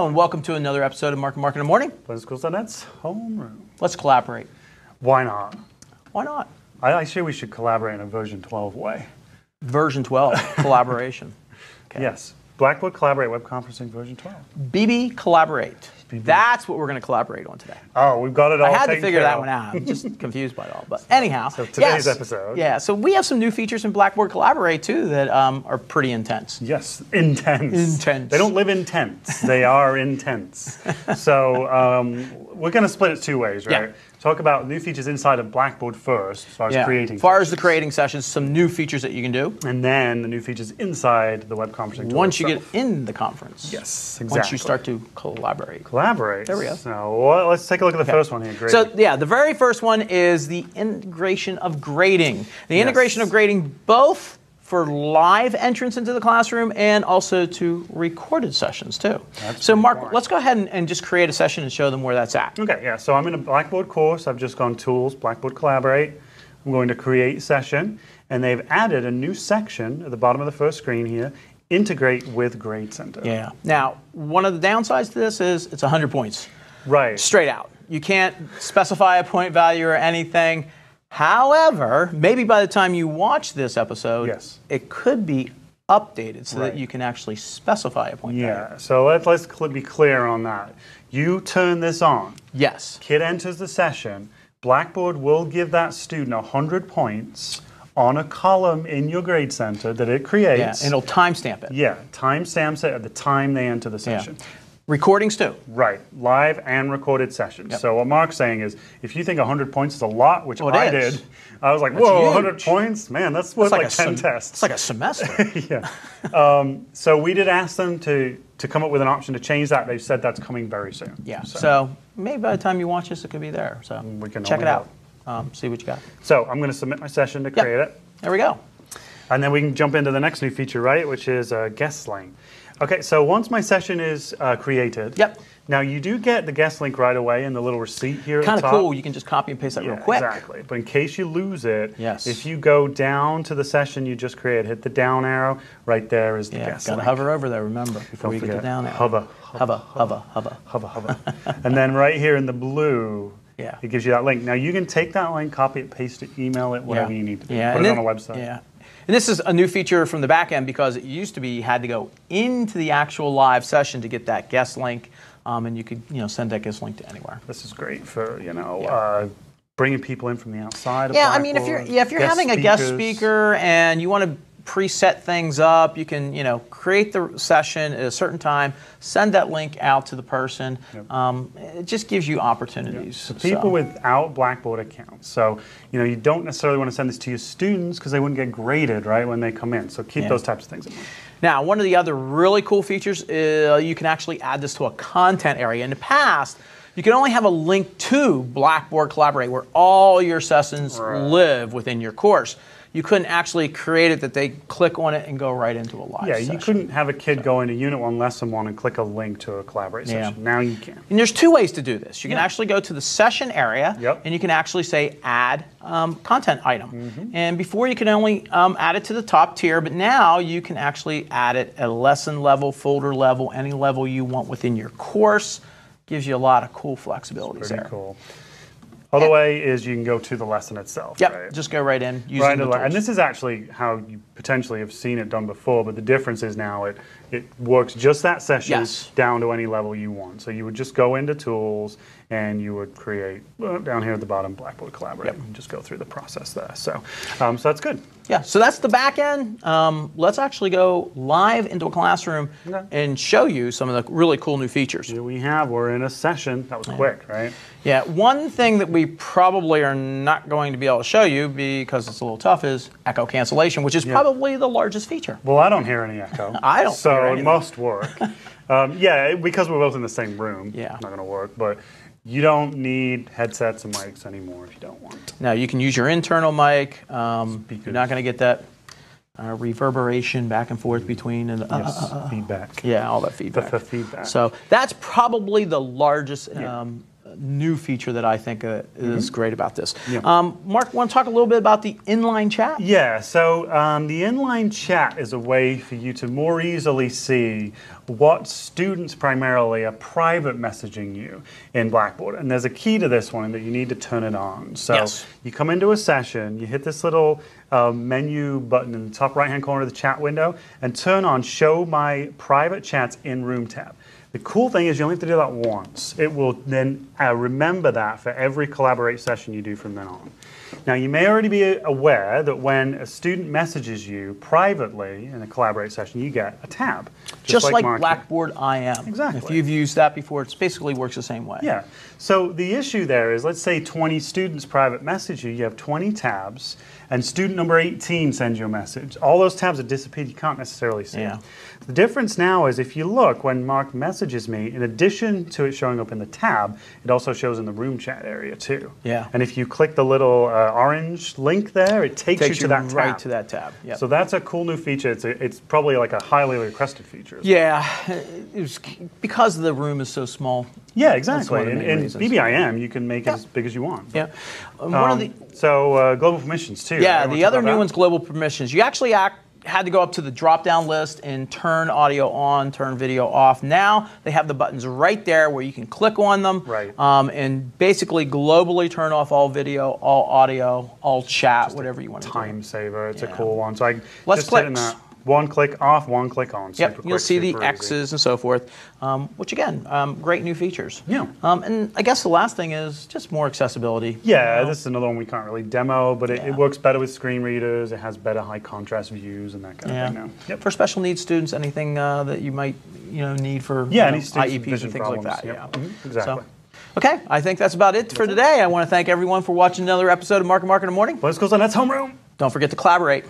Hello and welcome to another episode of Marketing in the Morning. BlackBoardSchools.net's Homeroom. Let's collaborate. Why not? Why not? I say we should collaborate in a version 12 way. Version 12, collaboration. Okay. Yes. Blackboard Collaborate Web Conferencing version 12. BB Collaborate. That's what we're going to collaborate on today. Oh, we've got it all. I had to figure that one out. I'm just confused by it all. But anyhow, so today's episode. Yeah, so we have some new features in Blackboard Collaborate too that are pretty intense. Yes, intense. Intense. They don't live in tents. They are intense. So we're going to split it two ways, right? Yeah. Talk about new features inside of Blackboard first, as far as creating. As far as the creating sessions, some new features that you can do. And then the new features inside the web conferencing tool Once you itself. get in the conference. Yes, exactly. Once you start to collaborate. Collaborate. There we go. So let's take a look at the first one here. Grading. So yeah, the very first one is the integration of grading. The integration of grading both for live entrance into the classroom and also to recorded sessions too. So Mark, let's go ahead and just create a session and show them where that's at. Okay, yeah, so I'm in a Blackboard course. I've just gone Tools, Blackboard Collaborate. I'm going to create session, and they've added a new section at the bottom of the first screen here, Integrate with Grade Center. Yeah. Now, one of the downsides to this is it's 100 points. Right. Straight out. You can't specify a point value or anything. However, maybe by the time you watch this episode, it could be updated so that you can actually specify a point value. Yeah, so let's be clear on that. You turn this on. Yes. Kid enters the session. Blackboard will give that student 100 points on a column in your grade center that it creates. Yeah, and it'll timestamp it. Yeah, timestamps it at the time they enter the session. Yeah. Recordings too. Right, live and recorded sessions. Yep. So what Mark's saying is, if you think 100 points is a lot, which I did, I was like, whoa, 100 points? Man, that's worth like 10 tests. It's like a semester. Yeah. So we did ask them to come up with an option to change that. They've said that's coming very soon. Yeah, so maybe by the time you watch this, it could be there. So we can check it out. See what you got. So I'm going to submit my session to create it. There we go. And then we can jump into the next new feature, right, which is guest link. Okay, so once my session is created, now you do get the guest link right away in the little receipt here at the top. Kind of cool. You can just copy and paste that real quick. Exactly. But in case you lose it, if you go down to the session you just created, hit the down arrow, right there is the guest link. Got to hover over there, remember, before you get the down arrow. Hover. And then right here in the blue, it gives you that link. Now you can take that link, copy it, paste it, email it, whatever you need to do. Put it on a website. Yeah. And this is a new feature from the back end because it used to be you had to go into the actual live session to get that guest link, and you could send that guest link to anywhere. This is great for bringing people in from the outside. Of I mean, if you're having a guest speaker and you want to preset things up, you can create the session at a certain time, send that link out to the person. It just gives you opportunities. To people without Blackboard accounts. So you don't necessarily want to send this to your students because they wouldn't get graded right when they come in. So keep those types of things in mind. Now, one of the other really cool features is you can actually add this to a content area. In the past, you can only have a link to Blackboard Collaborate where all your sessions live within your course. You couldn't actually create it that they click on it and go right into a live session. You couldn't have a kid go into Unit 1, Lesson 1 and click a link to a Collaborate session. Now you can. And there's two ways to do this. You can actually go to the session area and you can actually say add content item. And before you could only add it to the top tier, but now you can actually add it at a lesson level, folder level, any level you want within your course. Gives you a lot of cool flexibilities there. Pretty cool. Other way is you can go to the lesson itself. Just go right in using the tools. And this is actually how you potentially have seen it done before, but the difference is now it works just that session down to any level you want. So you would just go into Tools and you would create, down here at the bottom, Blackboard Collaborate and just go through the process there. So, so that's good. Yeah, so that's the back end. Let's actually go live into a classroom and show you some of the really cool new features. Here we're in a session. That was quick, right? Yeah, one thing that we probably are not going to be able to show you because it's a little tough is echo cancellation, which is probably the largest feature. Well, I don't hear any echo. I don't hear anything. So it must work. Because we're both in the same room, it's not going to work. But you don't need headsets and mics anymore if you don't want. No, you can use your internal mic. You're not going to get that reverberation back and forth between feedback. Yeah, all that feedback. The feedback. So that's probably the largest new feature that I think is great about this. Yeah. Mark, want to talk a little bit about the inline chat? Yeah, so the inline chat is a way for you to more easily see what students primarily are private messaging you in Blackboard. And there's a key to this one that you need to turn it on. So you come into a session, you hit this little menu button in the top right-hand corner of the chat window, and turn on Show My Private Chats in Room tab. The cool thing is you only have to do that once. It will then remember that for every Collaborate session you do from then on. Now, you may already be aware that when a student messages you privately in a Collaborate session, you get a tab. Just like Blackboard IM. Exactly. If you've used that before, it basically works the same way. Yeah. So the issue there is, let's say 20 students private message you, you have 20 tabs, and student number 18 sends you a message. All those tabs have disappeared, you can't necessarily see them. The difference now is if you look, when Mark messages me, in addition to it showing up in the tab, it also shows in the room chat area too. Yeah. And if you click the little orange link there, it takes you to that tab. Right to that tab. Yep. So that's a cool new feature. It's probably like a highly requested feature. Yeah, it was because the room is so small. Yeah, exactly. In reasons. BBIM, you can make it as big as you want. Yeah. Global permissions too. Yeah, right? the other new one's global permissions. You actually had to go up to the drop-down list and turn audio on, turn video off. Now they have the buttons right there where you can click on them and basically globally turn off all video, all audio, all chat, just whatever you want to do. Time saver. It's a cool one. So less just clicks. Hitting that. One click off, one click on. Yep, you'll see the X's and so forth, which again, great new features. Yeah. And I guess the last thing is just more accessibility. Yeah, this is another one we can't really demo, but it works better with screen readers. It has better high contrast views and that kind of thing now. Yep. For special needs students, anything that you might need for IEPs and things like that. Yep. Yeah, exactly. So, okay, I think that's about it for today. I want to thank everyone for watching another episode of Mark and Mark in the Morning. Let's go on. That's Homeroom. Don't forget to collaborate.